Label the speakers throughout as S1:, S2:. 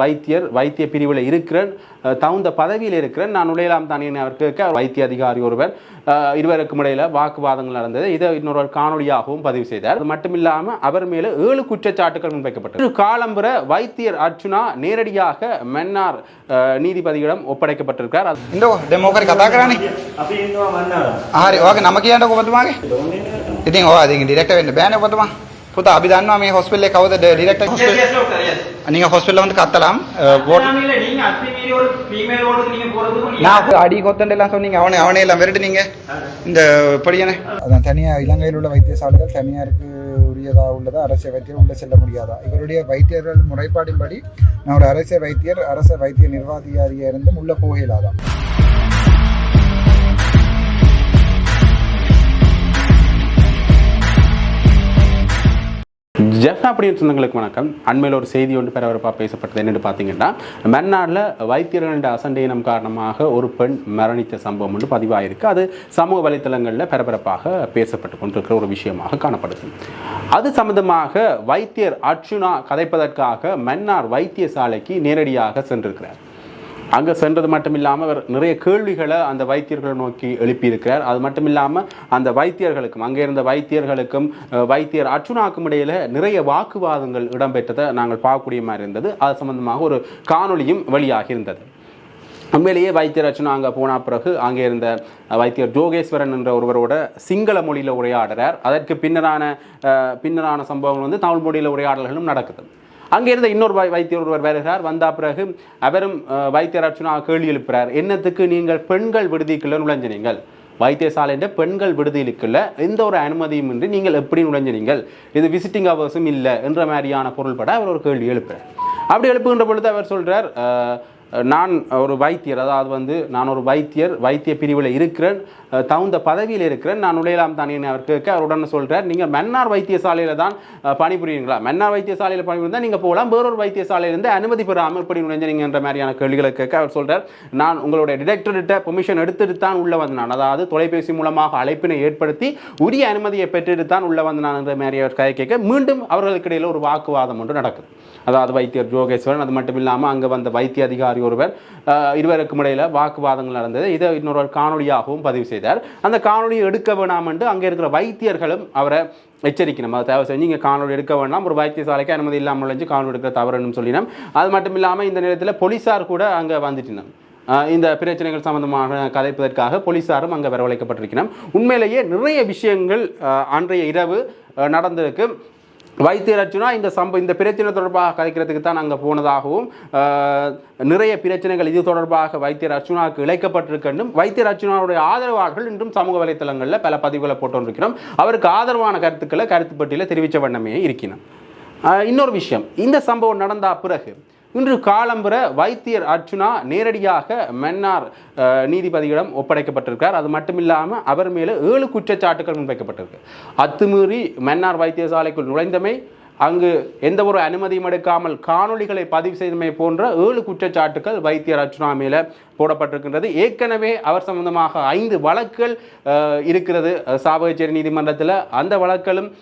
S1: வைத்திய பிரிவில் இருக்கிறேன், தகுந்த பதவியில் இருக்கிறேன், நான் நுழையலாம் தானே அவர் கேட்க வைத்திய அதிகாரி ஒருவர் இருவருக்கும் இடையில வாக்குவாதங்கள் நடந்தது. இதை இன்னொரு காணொலியாகவும் பதிவு செய்தார். அது மட்டுமில்லாமல் அவர் மேலே 7 குற்றச்சாட்டுகள் முன்வைக்கப்பட்டது. காலம்புற வைத்தியர் அர்ச்சுனா நேரடியாக மன்னார் நீதிபதியிடம் ஒப்படைக்கப்பட்டிருக்கிறார்.
S2: පුතා අපි දන්නවා මේ හොස්පිටල් එකේ කවුද ඩිරෙක්ටර් හොස්පිටල් நீங்க ஹாஸ்பிடல்ல வந்து கத்தலாம்
S3: இல்ல நீங்க அத்துமீறி ஒரு ஃபீமேல் ஓடுக்கு நீங்க போறது
S2: நான் அடி கொத்தண்ட எல்லாம் சொன்னீங்க அவனே எல்லாம் விரட்டுனீங்க இந்த படியனே அதான் தனியா இலங்கையில் உள்ள வைத்தியசாலைகள் தனியாருக்கு உரியதா உள்ளதா அரசு வைத்தியர் உள்ள செல்ல முடியாதா இவருடைய வைத்தியர்கள் முறைப்பாடின்படி நான் ஒரு அரசு வைத்திய நிர்வாகியாரியா இருந்து உள்ள போகலாதான்
S1: ஜெஃப்னா அப்படின்னு சொந்தங்களுக்கு வணக்கம். அண்மையில் ஒரு செய்தி ஒன்று பரபரப்பாக பேசப்பட்டது. என்னென்னு பார்த்தீங்கன்னா, மன்னாரில் வைத்தியர்களின் அசண்டையினம் காரணமாக ஒரு பெண் மரணித்த சம்பவம் ஒன்று பதிவாயிருக்கு. அது சமூக வலைத்தளங்களில் பரபரப்பாக பேசப்பட்டு கொண்டிருக்கிற ஒரு விஷயமாக காணப்படுது. அது சம்பந்தமாக வைத்தியர் அர்ச்சுனா கதைப்பதற்காக மன்னார் வைத்தியசாலைக்கு நேரடியாக சென்றிருக்கிறார். அங்கே சென்றது மட்டும் இல்லாமல் அவர் நிறைய கேள்விகளை அந்த வைத்தியர்களை நோக்கி எழுப்பியிருக்கிறார். அது மட்டும் இல்லாமல் அந்த வைத்தியர்களுக்கும் அங்கே இருந்த வைத்தியர்களுக்கும் வைத்தியர் அர்ச்சுனாக்கும் இடையில் நிறைய வாக்குவாதங்கள் இடம்பெற்றதை நாங்கள் பார்க்கக்கூடிய மாதிரி இருந்தது. அது சம்பந்தமாக ஒரு காணொலியும் வெளியாகி இருந்தது. உண்மையிலேயே வைத்தியர் அர்ச்சுனா அங்கே போன பிறகு அங்கே இருந்த வைத்தியர் ஜோகேஸ்வரன் என்ற ஒருவரோட சிங்கள மொழியில் உரையாடுறார். அதற்கு பின்னரான சம்பவங்கள் வந்து தமிழ் மொழியில் உரையாடல்களும் நடக்குது. அங்கே இருந்த இன்னொரு வைத்தியர் ஒருவர் வருகிறார். வந்த பிறகு அவரும் வைத்தியர் அர்ச்சுனா கேள்வி எழுப்புகிறார். என்னத்துக்கு நீங்கள் பெண்கள் விடுதிக்குள்ள நுழைஞ்சினீங்கள்? வைத்தியசாலைன்ற பெண்கள் விடுதிகளுக்குள்ள எந்த ஒரு அனுமதியும் இன்றி நீங்கள் எப்படி நுழைஞ்சினீங்கள்? இது விசிட்டிங் அவர்ஸும் இல்லை என்ற மாதிரியான பொருள்பட அவர் ஒரு கேள்வி எழுப்புகிறார். அப்படி எழுப்புகின்ற பொழுது அவர் சொல்கிறார், நான் ஒரு வைத்தியர், அதாவது வந்து நான் ஒரு வைத்திய பிரிவில் இருக்கிறேன், தகுந்த பதவியில் இருக்கிறேன், நான் நுழையலாம் தானே அவர் கேட்க அவர் உடனே சொல்கிறார், நீங்கள் மன்னார் வைத்தியசாலையில் தான் பணிபுரியுங்களா? மன்னார் வைத்தியசாலையில் பணிபுரிந்தால் நீங்கள் போகலாம், வேறொரு வைத்தியசாலையிலிருந்து அனுமதி பெறாமல் எப்படி நுழைஞ்சீங்கன்ற மாதிரியான கேள்விகளை கேட்க அவர் சொல்கிறார், நான் உங்களுடைய டிரெக்டர்கிட்ட பெர்மிஷன் எடுத்துட்டு தான் உள்ளே வந்தான், அதாவது தொலைபேசி மூலமாக அழைப்பினை ஏற்படுத்தி உரிய அனுமதியை பெற்றுட்டு தான் உள்ளே வந்தான் என்ற மாதிரி அவர் கதை கேட்க மீண்டும் அவர்களுக்கு இடையில் ஒரு வாக்குவாதம் ஒன்று நடக்குது. அதாவது வைத்தியர் ஜோகேஸ்வரன், அது மட்டும் இல்லாமல் அங்கே வந்த வைத்திய அதிகாரி ஒருவர் இருவருக்கும் இடையில வாக்குவாதங்கள் நடந்தது. இதை இன்னொரு காணொலியாகவும் பதிவு செய்தார். அந்த காணொலியை எடுக்க வேணாம் என்று அங்கே இருக்கிற வைத்தியர்களும் அவரை எச்சரிக்கணும். அதை தேவை செஞ்சு இங்கே காணொலி எடுக்க வேண்டாம், ஒரு வைத்தியசாலைக்கு அனுமதி இல்லாமல் நுழைஞ்சு காணொலி எடுக்க தவறுன்னு சொல்லினோம். அது மட்டும் இல்லாமல் இந்த நேரத்தில் போலீஸார் கூட அங்கே வந்துட்டினோம். இந்த பிரச்சனைகள் சம்பந்தமாக கதைப்பதற்காக போலீஸாரும் அங்கே வரவழைக்கப்பட்டிருக்கணும். உண்மையிலேயே நிறைய விஷயங்கள் அன்றைய இரவு நடந்திருக்கு. வைத்தியர் அர்ச்சுனா இந்த பிரச்சனை தொடர்பாக கதைக்கிறதுக்கு தான் அங்கே போனதாகவும் நிறைய பிரச்சனைகள் இது தொடர்பாக வைத்தியர் அர்ச்சுனாவுக்கு இழைக்கப்பட்டிருக்கணும். வைத்தியர் அர்ச்சுனாவுடைய ஆதரவாளர்கள் இன்றும் சமூக வலைத்தளங்களில் பல பதிவுகளை போட்டுருக்கிறோம். அவருக்கு ஆதரவான கருத்துக்களை கருத்துப்பட்டியில் தெரிவித்த வண்ணமே இருக்கணும். இன்னொரு விஷயம், இந்த சம்பவம் நடந்த பிறகு இன்று காலம்புற வைத்தியர் அர்ச்சுனா நேரடியாக மன்னார் நீதிபதியிடம் ஒப்படைக்கப்பட்டிருக்கிறார். அது மட்டும் இல்லாமல் அவர் மேலே 7 குற்றச்சாட்டுகள் முன்வைக்கப்பட்டிருக்கு. அத்துமீறி மன்னார் வைத்தியசாலைக்குள் நுழைந்தமை, அங்கு எந்த ஒரு அனுமதியும் எடுக்காமல் காணொலிகளை பதிவு செய்தமை போன்ற 7 குற்றச்சாட்டுகள் வைத்தியர் அர்ச்சுனா மேலே போடப்பட்டிருக்கின்றது. ஏற்கனவே அவர் சம்பந்தமாக 5 வழக்குகள் இருக்கிறது சாவகச்சேரி நீதிமன்றத்தில். அந்த வழக்குகளும்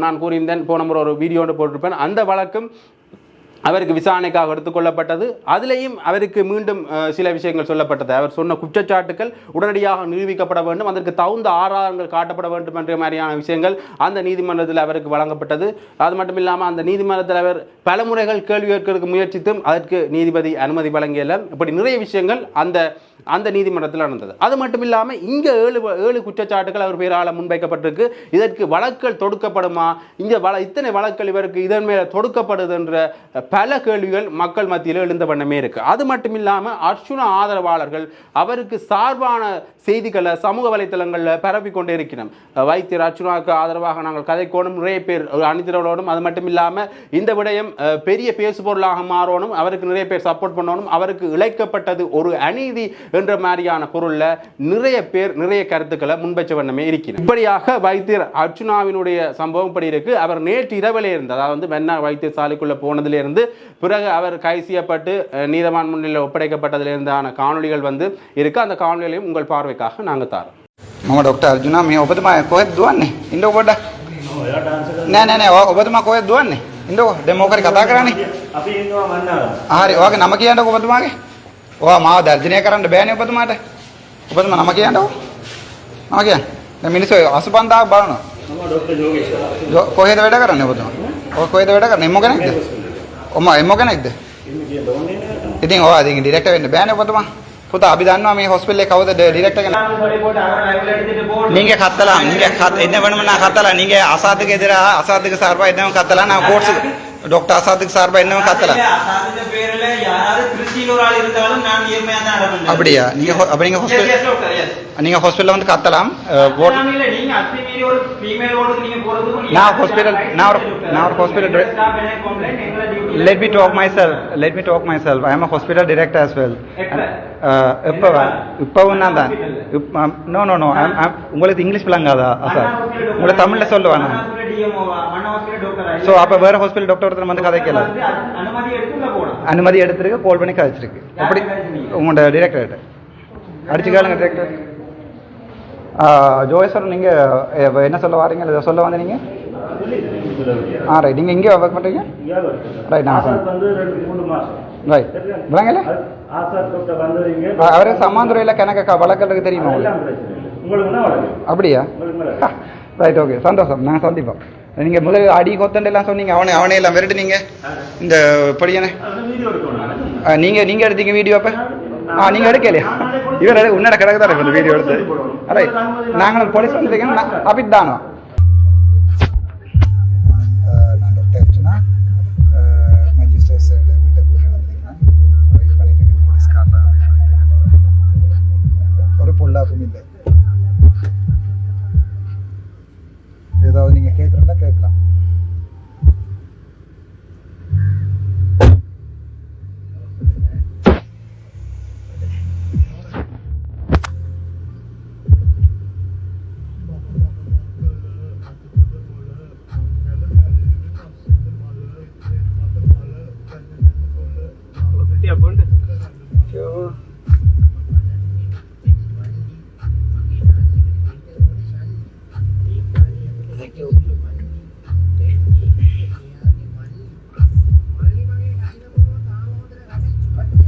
S1: நான் கூறியிருந்தேன், போன முறை ஒரு வீடியோ ஒன்று போட்டிருப்பேன். அந்த வழக்கும் அவருக்கு விசாரணைக்காக எடுத்துக்கொள்ளப்பட்டது. அதிலேயும் அவருக்கு மீண்டும் சில விஷயங்கள் சொல்லப்பட்டது. அவர் சொன்ன குற்றச்சாட்டுகள் உடனடியாக நிரூபிக்கப்பட வேண்டும், அதற்கு தகுந்த ஆதாரங்கள் காட்டப்பட வேண்டும் என்ற மாதிரியான விஷயங்கள் அந்த நீதிமன்றத்தில் அவருக்கு வழங்கப்பட்டது. அது மட்டும் இல்லாமல் அந்த நீதிமன்றத்தில் அவர் பல முறைகள் கேள்வி கேட்கறதுக்கு முயற்சித்தும் அதற்கு நீதிபதி அனுமதி வழங்கியல. இப்படி நிறைய விஷயங்கள் அந்த நீதிமன்றத்தில் நடந்தது. அது மட்டும் இல்லாமல் இங்கே 7 குற்றச்சாட்டுகள் அவர் பேரால் முன்வைக்கப்பட்டிருக்கு. இதற்கு வழக்குகள் தொடுக்கப்படுமா, இத்தனை வழக்குகள் இவருக்கு இதன் மேலே தொடுக்கப்படுது என்ற பல கேள்விகள் மக்கள் மத்தியில் எழுந்த வண்ணமே இருக்கு. அது மட்டும் இல்லாமல் அர்ச்சுனா ஆதரவாளர்கள் அவருக்கு சார்பான செய்திகளை சமூக வலைத்தளங்களில் பரப்பி கொண்டே இருக்கிறோம். வைத்தியர் அர்ச்சுனாவுக்கு ஆதரவாக நாங்கள் கதைக்கோணும், நிறைய பேர் அணிதிரளோடும். அது மட்டும் இல்லாமல் இந்த விடயம் பெரிய பேசுபொருளாக மாறணும், அவருக்கு நிறைய பேர் சப்போர்ட் பண்ணணும், அவருக்கு இழைக்கப்பட்டது ஒரு அநீதி என்ற மாதிரியான பொருளில் நிறைய பேர் நிறைய கருத்துக்களை முன்வைச்ச வண்ணமே இருக்கிறது. இப்படியாக வைத்தியர் அர்ச்சுனாவினுடைய சம்பவம் இப்படி இருக்கு. அவர் நேற்று இரவிலே இருந்து, அதாவது மன்னார் வைத்தியசாலைக்குள்ள போனதிலிருந்து பிறகு அவர் கைது செய்யப்பட்டு நீதவான் முன்னிலையில் ஒப்படைக்கப்பட்டதிலிருந்தான காணொலிகள் இருக்கு. அந்த காணொலிகளையும் உங்கள் பார்வைக்காக நாங்கள் தரோம்.
S2: මම ඩොක්ටර් අර්ජුනා මේ ඔබතුමා කොහෙද දුවන්නේ? ඉන්න ඔබට නෑ ඔබතුමා කොහෙද දුවන්නේ? ඉන්නකෝ දැන් මොකද කතා කරන්නේ?
S4: අපි ඉන්නවා මන්නාර.
S2: හරි ඔයාගේ නම කියන්නකෝ ඔබතුමාගේ. ඔයා මාව දර්ශනය කරන්න බෑනේ ඔබතුමාට. ඔබතුමා නම කියන්නකෝ. නම කියන්න. දැන් මිනිස්සු 85000ක් බලනවා.
S4: මම ડોક્ટર යෝගේශ්වර.
S2: කොහෙද වැඩ කරන්නේ ඔබතුමා? ඔය කොහෙද වැඩ කරන්නේ? එම්මෝ කෙනෙක්ද? එම්මෝ කෙනෙක්ද? ඉතින් ඔයා ඉතින් ඩිරෙක්ටර් වෙන්න බෑනේ ඔබතුමා. පුතා අපි දන්නවා මේ හොස්පිටල් එකේ කවුද ඩිරෙක්ටර් කෙනෙක්? நீங்க கத்தலாம் நீங்க என்ன வேணும்னா கத்தலாம் நீங்க அசாத்துக்கு எதிராக அசாத்துக்கு சார்பா என்னவும் கத்தலாம் நான் கோர்ஸ் டாக்டர் அசாத்துக்கு சார்பா என்னவும் கத்தலாம்
S3: அசாதுக்கு பேர்ல யாராவது திருச்சியில ஒரு ஆள் இருந்தாலும் நான் நேர்மையா தான் நடப்பேன்.
S2: அப்படியா நீங்க அப்ப நீங்க ஹாஸ்பிடல்ல வந்து கத்தலாம் ஓட்
S3: நீங்க அத்துமீறி ஒரு ஃபீமேல் ஓடுக்கு நீங்க போறதுக்கு
S2: நான் ஹாஸ்பிடல் நான் ஒரு hospital let me talk myself I am a hospital director as well இப்பவும் நான் தான் no உங்களுக்கு இங்கிலீஷ் விளங்காதா சார் உங்களை தமிழ்ல சொல்லுவேன் நான் ஸோ அப்போ வேற ஹாஸ்பிட்டல் டாக்டர் ஒருத்தர் வந்து கதைக்கல அனுமதி எடுத்துருக்கு கால் பண்ணி கதைச்சிருக்கு அப்படி உங்களோட டிரெக்டர்கிட்ட அடிச்சு கேளுங்க டிரெக்டர் ஜோயேஸ்வரன் நீங்கள் என்ன சொல்ல வாரீங்க இதை சொல்ல வந்து நீங்கள் ரைட் நீங்கள் எங்கே ஒர்க் பண்ணுறீங்க ரைட் நான் ரைட் விளங்கல அவரே சமாந்துறையில் கணக்க வழக்கத்துக்கு தெரியுமா அப்படியா ரைட் ஓகே சந்தோஷம் நாங்கள் சந்திப்போம் நீங்கள் முதல் அடி கொத்தண்டு எல்லாம் சொன்னீங்க அவனே எல்லாம் விரட்டுனீங்க இந்த படியானே நீங்கள் எடுத்தீங்க வீடியோ அப்போ நீங்கள் எடுக்கலையா இவர் உன்னோட கிடக்கு தான் இந்த வீடியோ எடுத்து ரைட் நாங்களும் போலீஸ் வந்துருக்கீங்க அப்படி தானோ நான் டாக்டர் அர்ச்சனா மஜிஸ்ட்ரேட்ஸ் வீட்டை கூட்டி வந்திருக்கேன் வெயிட் பண்ணிட்டு இருக்கேன் போலீஸ்காரெலாம் ஒரு பொல்லாப்பும் இல்லை ஏதாவது நீங்கள் கேட்குறதா கேட்கலாம்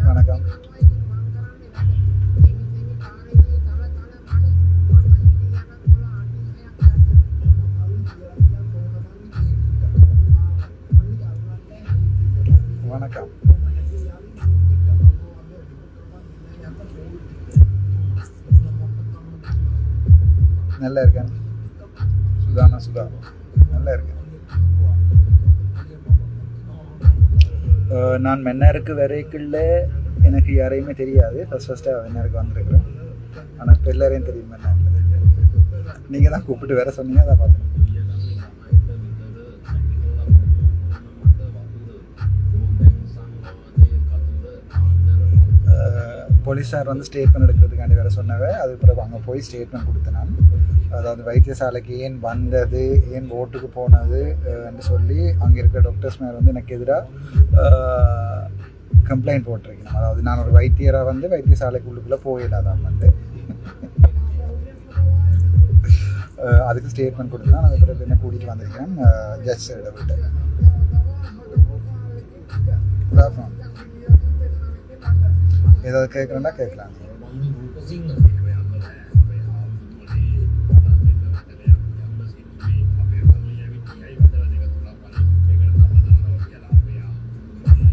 S2: வணக்கம் வணக்கம் நல்லா இருக்கேன் சுதா நல்லா இருக்கேன் நான் மென்னாருக்கு வரைக்குள்ள எனக்கு யாரையுமே தெரியாது ஃபஸ்ட்டாக மென்னாருக்கு வந்திருக்கிறேன் ஆனால் இப்போ எல்லாரையும் தெரியும் மென்னாருக்கு நீங்கள் தான் கூப்பிட்டு வேற சொன்னீங்க அதை பார்த்தேன் போலீஸார் வந்து ஸ்டேட்மெண்ட் எடுக்கிறதுக்காண்டி வேறு சொன்னவ அது பிறகு அங்கே போய் ஸ்டேட்மெண்ட் கொடுத்தேன் நான் அதாவது வைத்தியசாலைக்கு ஏன் வந்தது ஏன் ஓட்டுக்கு போனது என்று சொல்லி அங்கே இருக்கிற டாக்டர்ஸ் மேலே வந்து எனக்கு எதிராக கம்ப்ளைண்ட் போட்டிருக்கேன் அதாவது நான் ஒரு வைத்தியராக வந்து வைத்தியசாலைக்கு உள்ளுக்குள்ளே போயிடாதான் வந்து அதுக்கு ஸ்டேட்மெண்ட் கொடுத்தேன் நான் பிறகு என்ன கூட்டிகிட்டு வந்திருக்கேன் ஜட்ஜ் சைடை விட்டு ஏதாவது கேட்குறேன்னா கேட்கலாம்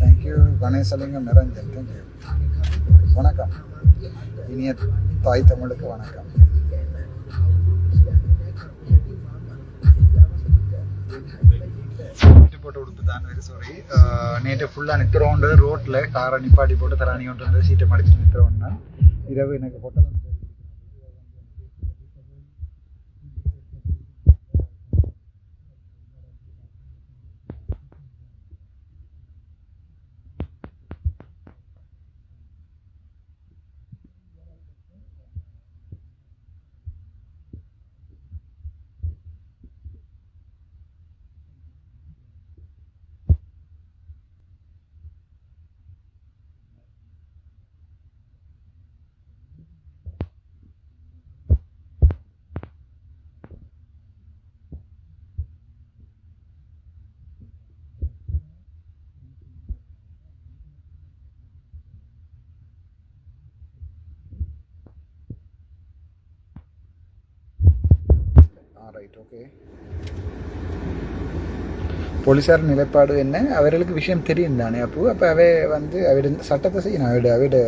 S2: தேங்க்யூ கணேசலிங்கம் நிரஞ்சன் தேங்க்யூ வணக்கம் இனிய தாய் தமிழுக்கு வணக்கம் போட்டு கொடுத்துதான் வெரி சாரி நேற்று ஃபுல்லாக நிற்கிறோண்டு ரோட்டில் காரை நிப்பாட்டி போட்டு தராணி கொண்டு வந்து சீட்டை மடிச்சுட்டு நிற்கிறோன்னா இரவு எனக்கு ஹோட்டல் வந்து ரைட், ஓகே. போலீஸார் நிலைப்பாடு என்ன? அவர்களுக்கு விஷயம் தெரியும் தானே? அப்போ அவை வந்து அவட சட்டத்தை செய்யணும். அவட